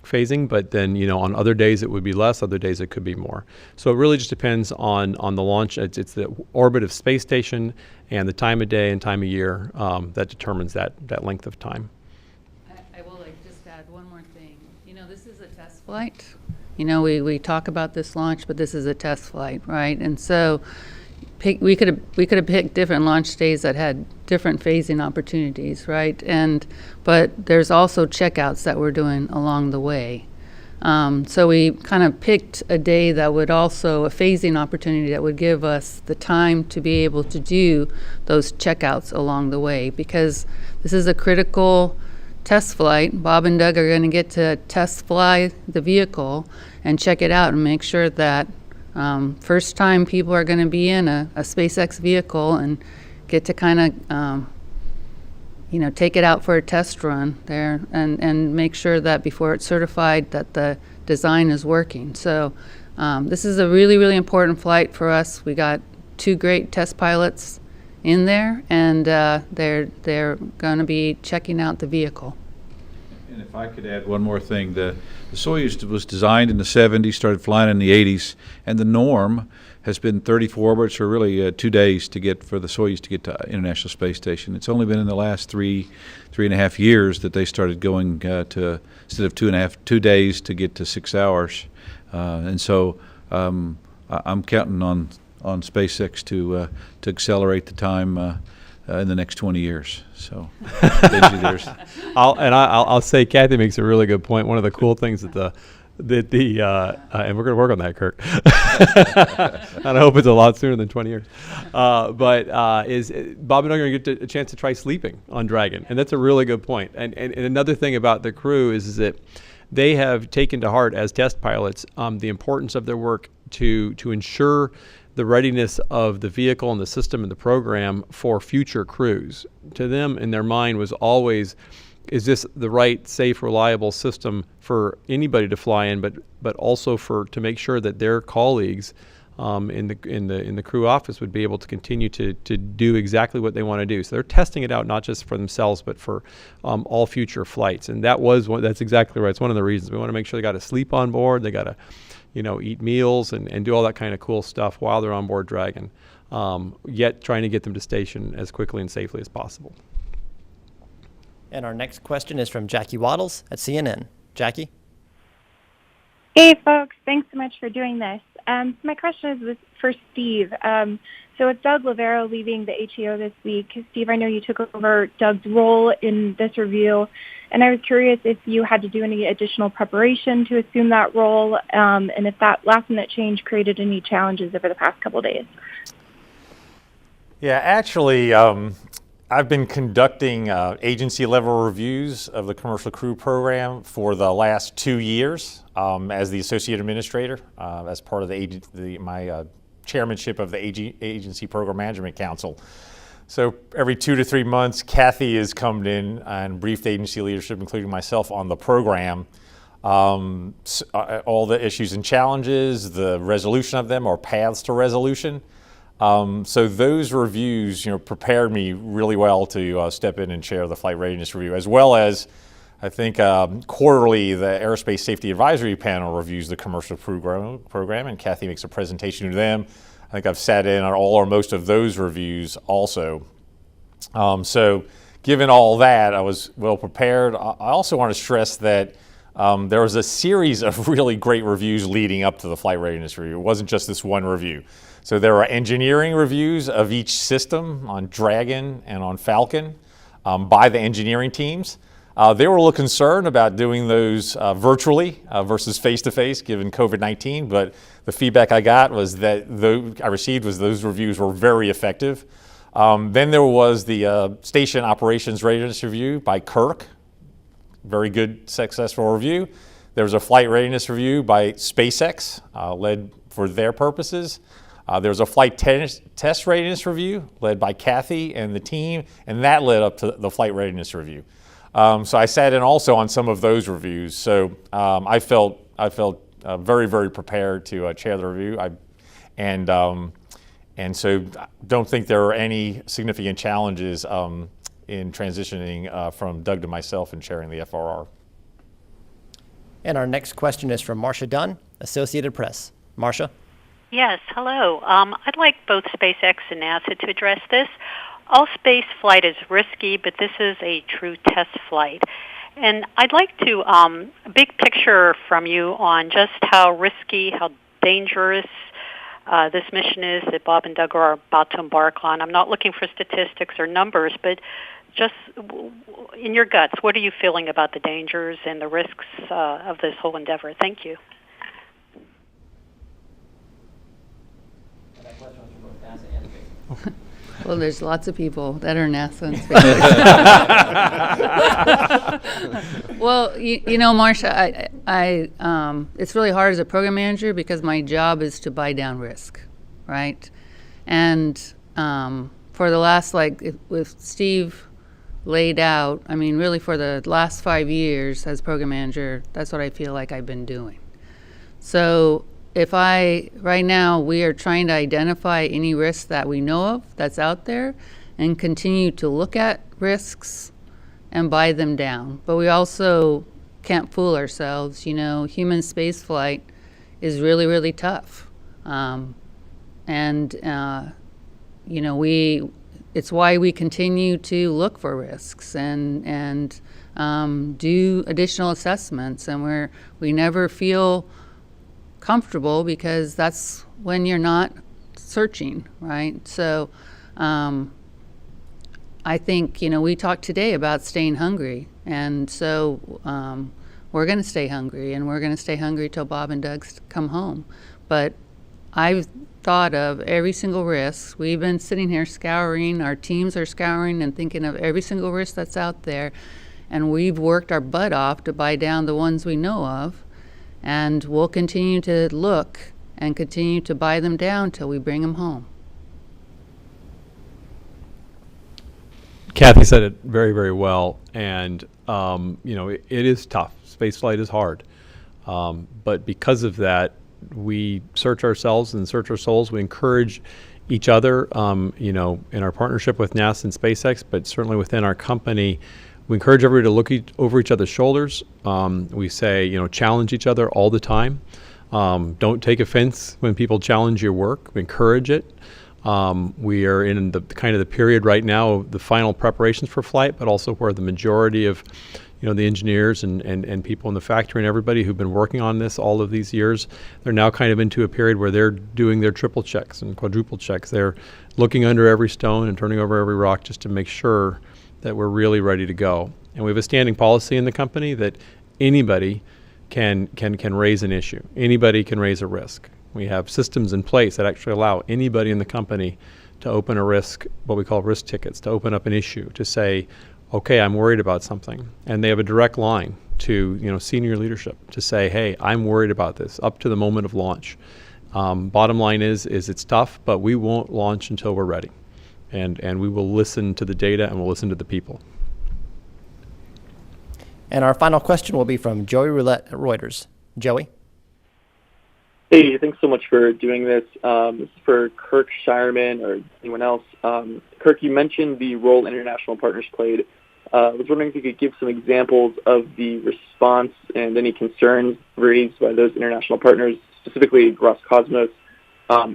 phasing, but then on other days it would be less, other days it could be more. So it really just depends on the launch. It's the orbit of space station and the time of day and time of year that determines that length of time. I will just add one more thing. This is a test flight. We talk about this launch, but this is a test flight, right? And so we could have picked different launch days that had different phasing opportunities, right? But there's also checkouts that we're doing along the way. So we kind of picked a day that would also a phasing opportunity that would give us the time to be able to do those checkouts along the way, because this is a critical test flight. Bob and Doug are going to get to test fly the vehicle and check it out and make sure that first time people are going to be in a SpaceX vehicle and get to kind of, take it out for a test run there and make sure that before it's certified that the design is working. So this is a really, really important flight for us. We got 2 great test pilots in there, and they're going to be checking out the vehicle. And if I could add one more thing, the Soyuz was designed in the 70s, started flying in the 80s, and the norm has been 34 orbits, or really 2 days for the Soyuz to get to International Space Station. It's only been in the last three and a half years that they started going to, instead of 2 days, to get to 6 hours. And so I'm counting on SpaceX to accelerate the time in the next 20 years. So I'll say Kathy makes a really good point. One of the cool things and we're going to work on that, Kirk. And I hope it's a lot sooner than 20 years. Is Bob and I are going to get a chance to try sleeping on Dragon, and that's a really good point. And another thing about the crew is that they have taken to heart as test pilots the importance of their work to ensure the readiness of the vehicle and the system and the program for future crews. To them, in their mind, was always, is this the right, safe, reliable system for anybody to fly in, but also to make sure that their colleagues in the crew office would be able to continue to do exactly what they want to do. So they're testing it out not just for themselves, but for all future flights. And that's exactly right. It's one of the reasons we want to make sure they got to sleep on board, they got to eat meals and do all that kind of cool stuff while they're on board Dragon, yet trying to get them to station as quickly and safely as possible. And our next question is from Jackie Waddles at CNN. Jackie? Hey, folks. Thanks so much for doing this. My question is for Steve. So with Doug Lavero leaving the HEO this week, Steve, I know you took over Doug's role in this review, and I was curious if you had to do any additional preparation to assume that role, and if that last-minute change created any challenges over the past couple of days. Yeah, actually, I've been conducting agency-level reviews of the commercial crew program for the last 2 years as the associate administrator, as part of my chairmanship of the Agency Program Management Council. So every 2 to 3 months, Kathy has come in and briefed agency leadership, including myself, on the program. All the issues and challenges, the resolution of them, or paths to resolution. So those reviews, prepared me really well to step in and chair the flight readiness review, as well as, I think, quarterly the Aerospace Safety Advisory Panel reviews the commercial program, and Kathy makes a presentation to them. I think I've sat in on all or most of those reviews also. So given all that, I was well prepared. I also want to stress that there was a series of really great reviews leading up to the flight readiness review. It wasn't just this one review. So there are engineering reviews of each system on Dragon and on Falcon by the engineering teams. They were a little concerned about doing those virtually versus face-to-face given COVID-19, but the feedback I got was that those reviews were very effective. Then there was the Station Operations Readiness Review by Kirk. Very good, successful review. There was a Flight Readiness Review by SpaceX, led for their purposes. There was a Flight Test Readiness Review led by Kathy and the team, and that led up to the Flight Readiness Review. So I sat in also on some of those reviews. So I felt very, very prepared to chair the review. And so don't think there are any significant challenges in transitioning from Doug to myself and chairing the FRR. And our next question is from Marcia Dunn, Associated Press. Marcia? Yes, hello. I'd like both SpaceX and NASA to address this. All space flight is risky, but this is a true test flight. And I'd like to, a big picture from you on just how risky, how dangerous this mission is that Bob and Doug are about to embark on. I'm not looking for statistics or numbers, but just in your guts, what are you feeling about the dangers and the risks of this whole endeavor? Thank you. Well, there's lots of people that are NASA and SpaceX. Well, you know, Marcia, it's really hard as a program manager because my job is to buy down risk, right? And for the last, with Steve laid out, I mean, really for the last 5 years as program manager, that's what I feel like I've been doing. So right now, we are trying to identify any risks that we know of that's out there and continue to look at risks and buy them down. But we also can't fool ourselves. You know, human space flight is really, really tough. You know, it's why we continue to look for risks and do additional assessments, and we never feel comfortable because that's when you're not searching, right? So I think, you know, we talked today about staying hungry, and so we're going to stay hungry, and we're going to stay hungry till Bob and Doug come home. But I've thought of every single risk. We've been sitting here scouring, our teams are scouring and thinking of every single risk that's out there, and we've worked our butt off to buy down the ones we know of. And we'll continue to look and continue to buy them down till we bring them home. Kathy said it very, very well, and it is tough. Spaceflight is hard, but because of that, we search ourselves and search our souls. We encourage each other, in our partnership with NASA and SpaceX, but certainly within our company, we encourage everybody to look over each other's shoulders. We say, challenge each other all the time. Don't take offense when people challenge your work. We encourage it. We are in the kind of the period right now of the final preparations for flight, but also where the majority of the engineers and people in the factory and everybody who've been working on this all of these years, they're now kind of into a period where they're doing their triple checks and quadruple checks. They're looking under every stone and turning over every rock just to make sure that we're really ready to go. And we have a standing policy in the company that anybody can raise an issue. Anybody can raise a risk. We have systems in place that actually allow anybody in the company to open a risk, what we call risk tickets, to open up an issue, to say, okay, I'm worried about something. And they have a direct line to senior leadership to say, hey, I'm worried about this up to the moment of launch. Bottom line is it's tough, but we won't launch until we're ready. And we will listen to the data and we'll listen to the people. And our final question will be from Joey Roulette at Reuters. Joey? Hey, thanks so much for doing this. This is for Kirk Shireman or anyone else. Kirk, you mentioned the role international partners played. I was wondering if you could give some examples of the response and any concerns raised by those international partners, specifically Roscosmos,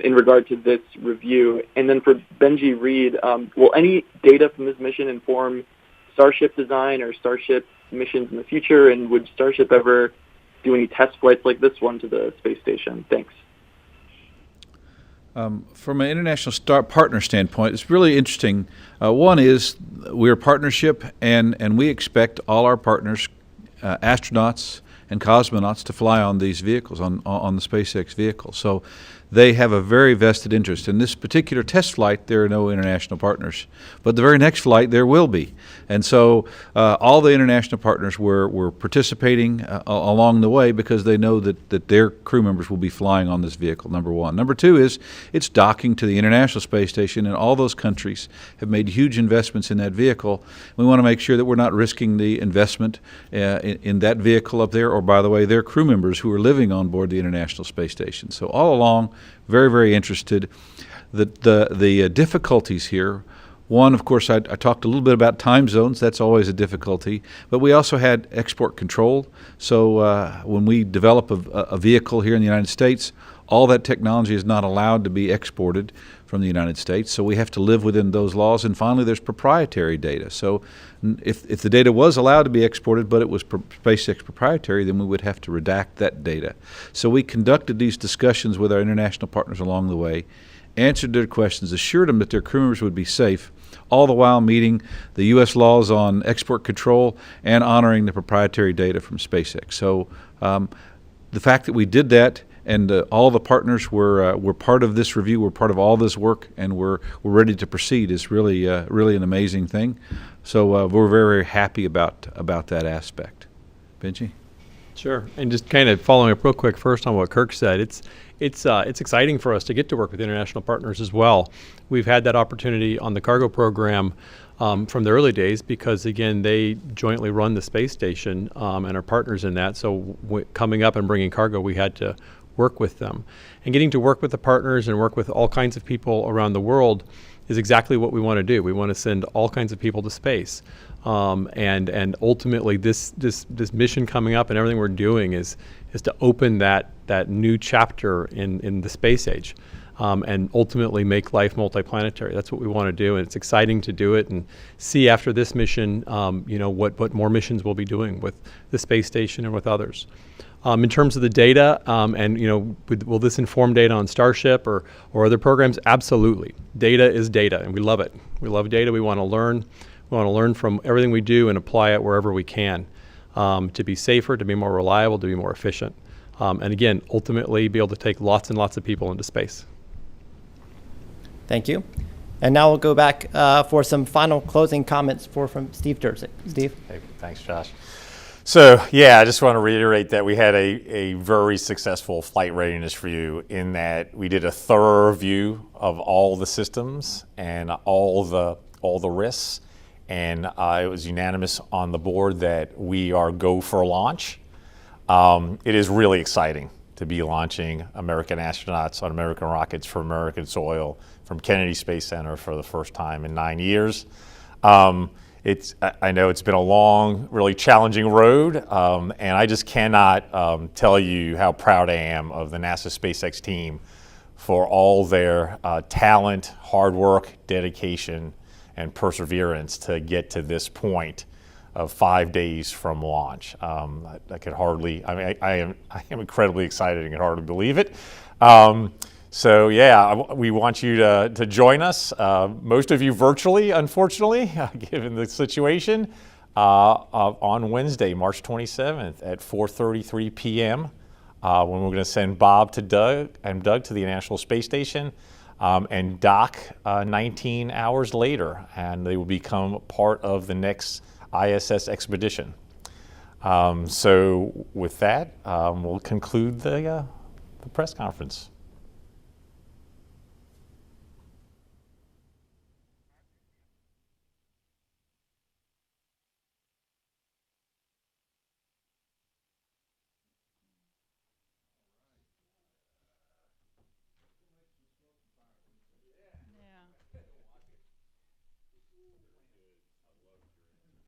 in regard to this review. And then for Benji Reed, will any data from this mission inform Starship design or Starship missions in the future? And would Starship ever do any test flights like this one to the space station? Thanks. From an international partner standpoint, it's really interesting. One is we're a partnership, and we expect all our partners, astronauts and cosmonauts, to fly on these vehicles, on the SpaceX vehicle. So they have a very vested interest. In this particular test flight, there are no international partners. But the very next flight, there will be. And so all the international partners were participating along the way because they know that their crew members will be flying on this vehicle, number one. Number two is it's docking to the International Space Station, and all those countries have made huge investments in that vehicle. We want to make sure that we're not risking the investment in that vehicle up there, or, by the way, their crew members who are living on board the International Space Station. So all along, very, very interested. The difficulties here, one, of course, I talked a little bit about time zones. That's always a difficulty. But we also had export control. So when we develop a vehicle here in the United States, all that technology is not allowed to be exported from the United States. So we have to live within those laws. And finally, there's proprietary data. So if the data was allowed to be exported, but it was SpaceX proprietary, then we would have to redact that data. So we conducted these discussions with our international partners along the way, answered their questions, assured them that their crew members would be safe, all the while meeting the U.S. laws on export control and honoring the proprietary data from SpaceX. So the fact that we did that, and all the partners were part of this review, were part of all this work, and we're ready to proceed is really really an amazing thing. So we're very, very happy about that aspect. Benji? Sure. And just kind of following up real quick first on what Kirk said, it's exciting for us to get to work with international partners as well. We've had that opportunity on the cargo program from the early days because, again, they jointly run the space station and are partners in that. So coming up and bringing cargo, we had to work with them. And getting to work with the partners and work with all kinds of people around the world is exactly what we want to do. We want to send all kinds of people to space. And ultimately, this mission coming up and everything we're doing is to open that new chapter in the space age, and ultimately make life multiplanetary. That's what we want to do, and it's exciting to do it and see after this mission, what more missions we'll be doing with the space station and with others. In terms of the data, will this inform data on Starship or other programs? Absolutely. Data is data, and we love it. We love data. We want to learn. We want to learn from everything we do and apply it wherever we can to be safer, to be more reliable, to be more efficient. And again, ultimately be able to take lots and lots of people into space. Thank you. And now we'll go back for some final closing comments from Steve Durzik. Steve? Hey, thanks, Josh. So, yeah, I just want to reiterate that we had a very successful flight readiness review in that we did a thorough review of all the systems and all the risks, and it was unanimous on the board that we are go for launch. It is really exciting to be launching American astronauts on American rockets from American soil from Kennedy Space Center for the first time in 9 years. I know it's been a long, really challenging road, and I just cannot tell you how proud I am of the NASA SpaceX team for all their talent, hard work, dedication, and perseverance to get to this point of 5 days from launch. I could hardly, I am incredibly excited and can hardly believe it. So yeah, we want you to join us, most of you virtually, unfortunately, given the situation, on Wednesday, March 27th at 4:33 p.m. When we're going to send Bob to Doug to the International Space Station and dock 19 hours later, and they will become part of the next ISS expedition. So with that, we'll conclude the press conference.